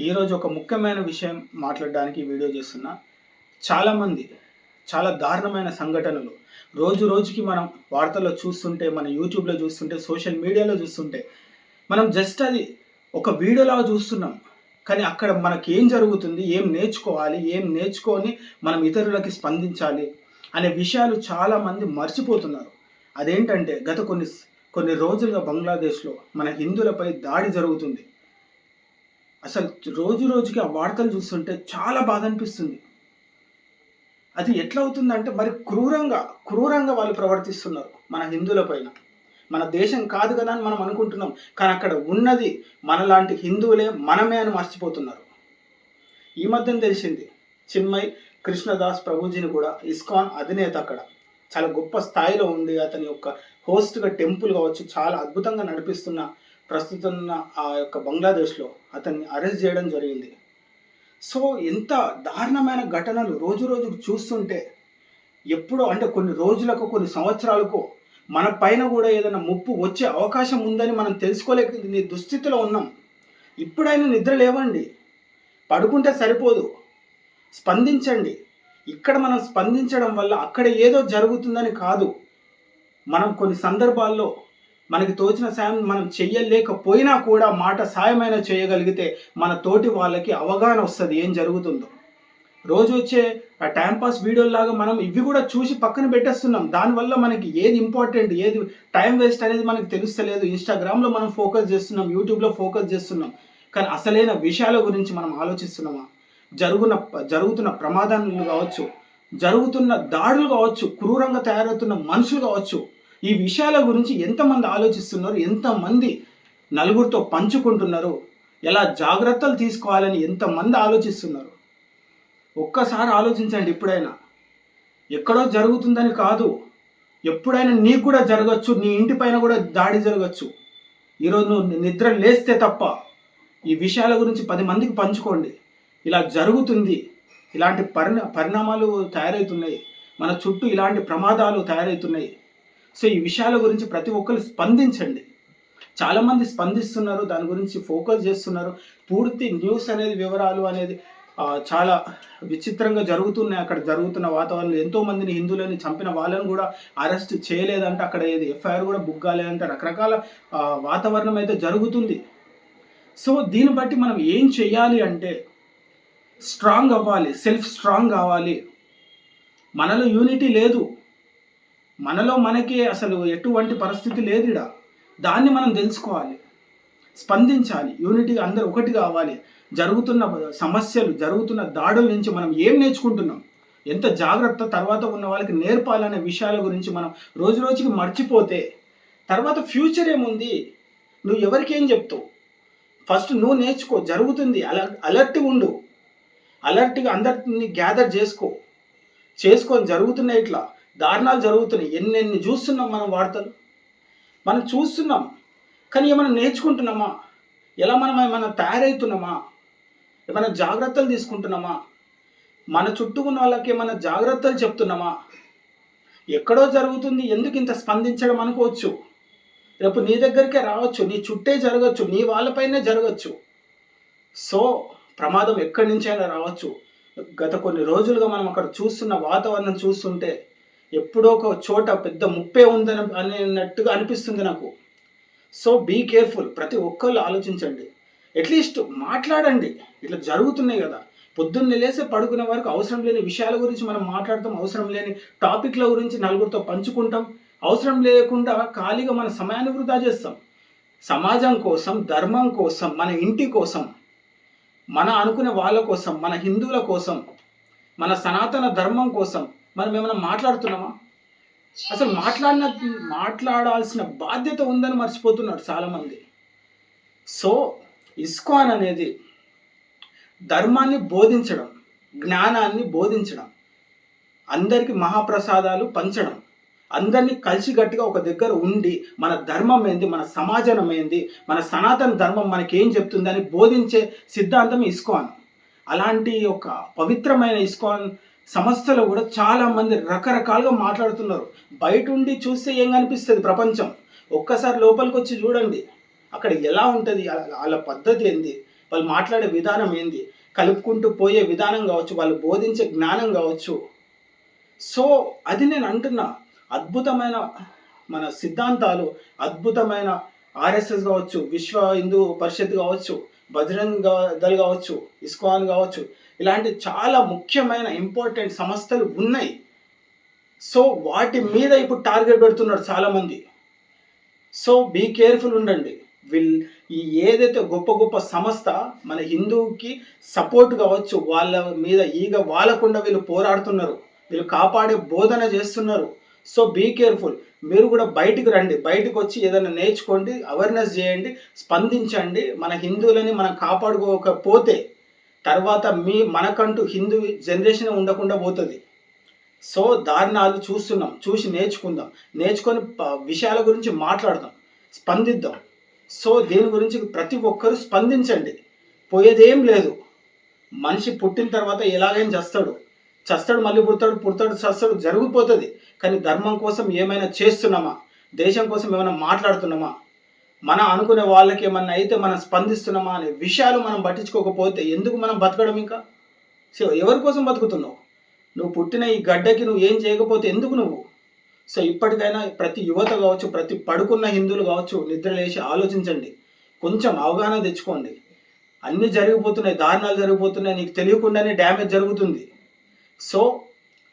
ఈరోజు ఒక ముఖ్యమైన విషయం మాట్లాడడానికి వీడియో చేస్తున్నా. చాలామంది చాలా దారుణమైన సంఘటనలు రోజు రోజుకి మనం వార్తల్లో చూస్తుంటే, మన యూట్యూబ్లో చూస్తుంటే, సోషల్ మీడియాలో చూస్తుంటే మనం జస్ట్ అది ఒక వీడియోలాగా చూస్తున్నాం. కానీ అక్కడ మనకి ఏం జరుగుతుంది, ఏం నేర్చుకోవాలి, ఏం నేర్చుకొని మనం ఇతరులకి స్పందించాలి అనే విషయాలు చాలామంది మర్చిపోతున్నారు. అదేంటంటే గత కొన్ని రోజులుగా బంగ్లాదేశ్లో మన హిందువులపై దాడి జరుగుతుంది. అసలు రోజు రోజుకి ఆ వార్తలు చూస్తుంటే చాలా బాధ అనిపిస్తుంది. అది ఎట్లా అవుతుందంటే మరి క్రూరంగా వాళ్ళు ప్రవర్తిస్తున్నారు మన హిందువుల పైన. మన దేశం కాదు కదా అని మనం అనుకుంటున్నాం, కానీ అక్కడ ఉన్నది మనలాంటి హిందువులే, మనమే అని మర్చిపోతున్నారు. ఈ మధ్యన తెలిసింది, చిన్మయ్ కృష్ణదాస్ ప్రభుజీని కూడా ఇస్కాన్ అధినేత అక్కడ చాలా గొప్ప స్థాయిలో ఉండి అతని యొక్క హోస్ట్గా టెంపుల్ కావచ్చు చాలా అద్భుతంగా నడిపిస్తున్న ప్రస్తుతం ఆ యొక్క బంగ్లాదేశ్లో అతన్ని అరెస్ట్ చేయడం జరిగింది. సో ఎంత దారుణమైన ఘటనలు రోజు రోజుకు చూస్తుంటే, ఎప్పుడో అంటే కొన్ని రోజులకు కొన్ని సంవత్సరాలకు మన పైన కూడా ఏదైనా ముప్పు వచ్చే అవకాశం ఉందని మనం తెలుసుకోలేక దుస్థితిలో ఉన్నాం. ఇప్పుడైనా నిద్ర లేవండి, పడుకుంటే సరిపోదు, స్పందించండి. ఇక్కడ మనం స్పందించడం వల్ల అక్కడ ఏదో జరుగుతుందని కాదు. మనం కొన్ని సందర్భాల్లో మనకి తోచిన సాయం మనం చెయ్యలేకపోయినా కూడా మాట సాయమైనా చేయగలిగితే మన తోటి వాళ్ళకి అవగాహన వస్తుంది ఏం జరుగుతుందో. రోజు వచ్చే ఆ టైంపాస్ వీడియోలాగా మనం ఇవి కూడా చూసి పక్కన పెట్టేస్తున్నాం. దానివల్ల మనకి ఏది ఇంపార్టెంట్, ఏది టైం వేస్ట్ అనేది మనకి తెలుస్తలేదు. ఇన్స్టాగ్రామ్లో మనం ఫోకస్ చేస్తున్నాం, యూట్యూబ్లో ఫోకస్ చేస్తున్నాం, కానీ అసలైన విషయాల గురించి మనం ఆలోచిస్తున్నామా? జరుగుతున్న ప్రమాదాలు కావచ్చు, జరుగుతున్న దాడులు కావచ్చు, క్రూరంగా తయారవుతున్న మనుషులు కావచ్చు, ఈ విషయాల గురించి ఎంతమంది ఆలోచిస్తున్నారు, ఎంతమంది నలుగురితో పంచుకుంటున్నారు, ఎలా జాగ్రత్తలు తీసుకోవాలని ఎంతమంది ఆలోచిస్తున్నారు? ఒక్కసారి ఆలోచించండి. ఎప్పుడైనా ఎక్కడో జరుగుతుందని కాదు, ఎప్పుడైనా నీకు కూడా జరగచ్చు, నీ ఇంటి పైన కూడా దాడి జరగచ్చు. ఈరోజు నువ్వు నిద్ర లేస్తే తప్ప ఈ విషయాల గురించి 10 మందికి పంచుకోండి. ఇలా జరుగుతుంది, ఇలాంటి పరిణామాలు తయారవుతున్నాయి, మన చుట్టూ ఇలాంటి ప్రమాదాలు తయారవుతున్నాయి. సో ఈ విషయాల గురించి ప్రతి ఒక్కరు స్పందించండి. చాలామంది స్పందిస్తున్నారు, దాని గురించి ఫోకస్ చేస్తున్నారు. పూర్తి న్యూస్ అనేది, వివరాలు అనేది చాలా విచిత్రంగా జరుగుతున్నాయి. అక్కడ జరుగుతున్న వాతావరణంలో ఎంతోమందిని హిందువులని చంపిన వాళ్ళని కూడా అరెస్ట్ చేయలేదంటే, అక్కడ ఏది ఎఫ్ఐఆర్ కూడా బుక్ కాలేదంటే, రకరకాల వాతావరణం అయితే జరుగుతుంది. సో దీన్ని బట్టి మనం ఏం చెయ్యాలి అంటే స్ట్రాంగ్ అవ్వాలి, సెల్ఫ్ స్ట్రాంగ్ కావాలి. మనలో యూనిటీ లేదు, మనలో మనకే అసలు ఎటువంటి పరిస్థితి లేదు ఇడ. దాన్ని మనం తెలుసుకోవాలి, స్పందించాలి, యూనిటీగా అందరూ ఒకటి కావాలి. జరుగుతున్న సమస్యలు, జరుగుతున్న దాడుల నుంచి మనం ఏం నేర్చుకుంటున్నాం, ఎంత జాగ్రత్త తర్వాత ఉన్న వాళ్ళకి నేర్పాలనే విషయాల గురించి మనం రోజు రోజుకి మర్చిపోతే తర్వాత ఫ్యూచర్ ఏముంది? నువ్వు ఎవరికి ఏం చెప్తావు? ఫస్ట్ నువ్వు నేర్చుకో, జరుగుతుంది, అలర్ట్గా ఉండు, అలర్ట్గా అందరిని గ్యాదర్ చేసుకొని జరుగుతున్నాయి, ఇట్లా దారుణాలు జరుగుతున్నాయి. ఎన్నెన్ని చూస్తున్నాం మనం వార్తలు, మనం చూస్తున్నాం, కానీ ఏమైనా నేర్చుకుంటున్నామా? ఎలా మనం ఏమైనా తయారవుతున్నామా? ఏమైనా జాగ్రత్తలు తీసుకుంటున్నామా? మన చుట్టూ ఉన్న వాళ్ళకి ఏమైనా జాగ్రత్తలు చెప్తున్నామా? ఎక్కడో జరుగుతుంది, ఎందుకు ఇంత స్పందించడం అనుకోవచ్చు. రేపు నీ దగ్గరికే రావచ్చు, నీ చుట్టే జరగచ్చు, నీ వాళ్ళపైనే జరగచ్చు. సో ప్రమాదం ఎక్కడి నుంచైనా రావచ్చు. గత కొన్ని రోజులుగా మనం అక్కడ చూస్తున్న వాతావరణం చూస్తుంటే ఎప్పుడో ఒక చోట పెద్ద ముప్పే ఉందని అనేటట్టుగా అనిపిస్తుంది నాకు. సో బీ కేర్ఫుల్, ప్రతి ఒక్కళ్ళు ఆలోచించండి, అట్లీస్ట్ మాట్లాడండి. ఇట్లా జరుగుతున్నాయి కదా, పొద్దున్న లేసే పడుకునే వరకు అవసరం లేని విషయాల గురించి మనం మాట్లాడతాం, అవసరం లేని టాపిక్ల గురించి నలుగురితో పంచుకుంటాం, అవసరం లేకుండా ఖాళీగా మన సమయాన్ని వృధా చేస్తాం. సమాజం కోసం, ధర్మం కోసం, మన ఇంటి కోసం, మన అనుకునే వాళ్ళ కోసం, మన హిందువుల కోసం, మన సనాతన ధర్మం కోసం మనం ఏమైనా మాట్లాడుతున్నామా? అసలు మాట్లాడాల్సిన బాధ్యత ఉందని మర్చిపోతున్నారు చాలామంది. సో ఇస్కాన్ అనేది ధర్మాన్ని బోధించడం, జ్ఞానాన్ని బోధించడం, అందరికీ మహాప్రసాదాలు పంచడం, అందరినీ కలిసిగట్టుగా ఒక దగ్గర ఉండి మన ధర్మం ఏంది, మన సమాజం ఏంది, మన సనాతన ధర్మం మనకేం చెప్తుందని బోధించే సిద్ధాంతం ఇస్కాన్. అలాంటి ఒక పవిత్రమైన ఇస్కాన్ సంస్థలో కూడా చాలామంది రకరకాలుగా మాట్లాడుతున్నారు. బయట ఉండి చూస్తే ఏం కనిపిస్తుంది ప్రపంచం, ఒక్కసారి లోపలికి వచ్చి చూడండి అక్కడ ఎలా ఉంటుంది, వాళ్ళ పద్ధతి ఏంది, వాళ్ళు మాట్లాడే విధానం ఏంది, కలుపుకుంటూ పోయే విధానం కావచ్చు, వాళ్ళు బోధించే జ్ఞానం కావచ్చు. సో అది నేను అంటున్నా, అద్భుతమైన మన సిద్ధాంతాలు, అద్భుతమైన ఆర్ఎస్ఎస్ కావచ్చు, విశ్వ హిందూ పరిషత్ కావచ్చు, బజరంగ్ దళ్ కావచ్చు, ఇస్కాన్ కావచ్చు, ఇలాంటి చాలా ముఖ్యమైన ఇంపార్టెంట్ సంస్థలు ఉన్నాయి. సో వాటి మీద ఇప్పుడు టార్గెట్ పెడుతున్నారు చాలామంది. సో బీ కేర్ఫుల్ ఉండండి. ఈ ఏదైతే గొప్ప గొప్ప సంస్థ మన హిందువుకి సపోర్ట్ కావచ్చు, వాళ్ళ మీద ఈగ వాలకుండా వీళ్ళు పోరాడుతున్నారు, వీళ్ళు కాపాడే బోధన చేస్తున్నారు. So be careful. మీరు కూడా బయటికి రండి, బయటకు వచ్చి ఏదైనా నేర్చుకోండి, అవేర్నెస్ చేయండి, స్పందించండి. మన హిందువులని మనం కాపాడుకోకపోతే తర్వాత మనకంటూ హిందూ జనరేషన్ ఉండకుండా పోతుంది. సో దారుణాలు చూస్తున్నాం, చూసి నేర్చుకుందాం, నేర్చుకొని విషయాల గురించి మాట్లాడదాం, స్పందిద్దాం. సో దీని గురించి ప్రతి ఒక్కరూ స్పందించండి. పోయేదేం లేదు. మనిషి పుట్టిన తర్వాత ఎలాగైనా చస్తాడు, మళ్ళీ పుడతాడు, చస్తాడు, జరిగిపోతుంది. కానీ ధర్మం కోసం ఏమైనా చేస్తున్నామా, దేశం కోసం ఏమైనా మాట్లాడుతున్నామా, మన అనుకునే వాళ్ళకి ఏమన్నా అయితే మనం స్పందిస్తున్నామా అనే విషయాలు మనం పట్టించుకోకపోతే ఎందుకు మనం బతకడం? ఇంకా సో ఎవరి కోసం బతుకుతున్నావు? నువ్వు పుట్టిన ఈ గడ్డకి నువ్వు ఏం చేయకపోతే ఎందుకు నువ్వు? సో ఇప్పటికైనా ప్రతి యువత కావచ్చు, ప్రతి పడుకున్న హిందువులు కావచ్చు, నిద్ర లేచి ఆలోచించండి, కొంచెం అవగాహన తెచ్చుకోండి. అన్నీ జరిగిపోతున్నాయి, దారుణాలు జరిగిపోతున్నాయి, నీకు తెలియకుండానే డ్యామేజ్ జరుగుతుంది. సో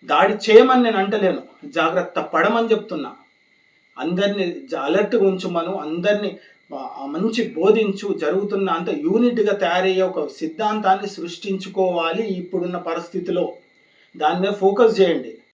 దాడి చేయమని నేను అంటలేను, జాగ్రత్త పడమని చెప్తున్నా. అందరినీ అలర్ట్గా ఉంచుమను, అందరినీ మంచి బోధించు, జరుగుతున్న అంత యూనిట్గా తయారయ్యే ఒక సిద్ధాంతాన్ని సృష్టించుకోవాలి. ఇప్పుడున్న పరిస్థితిలో దాని మీద ఫోకస్ చేయండి.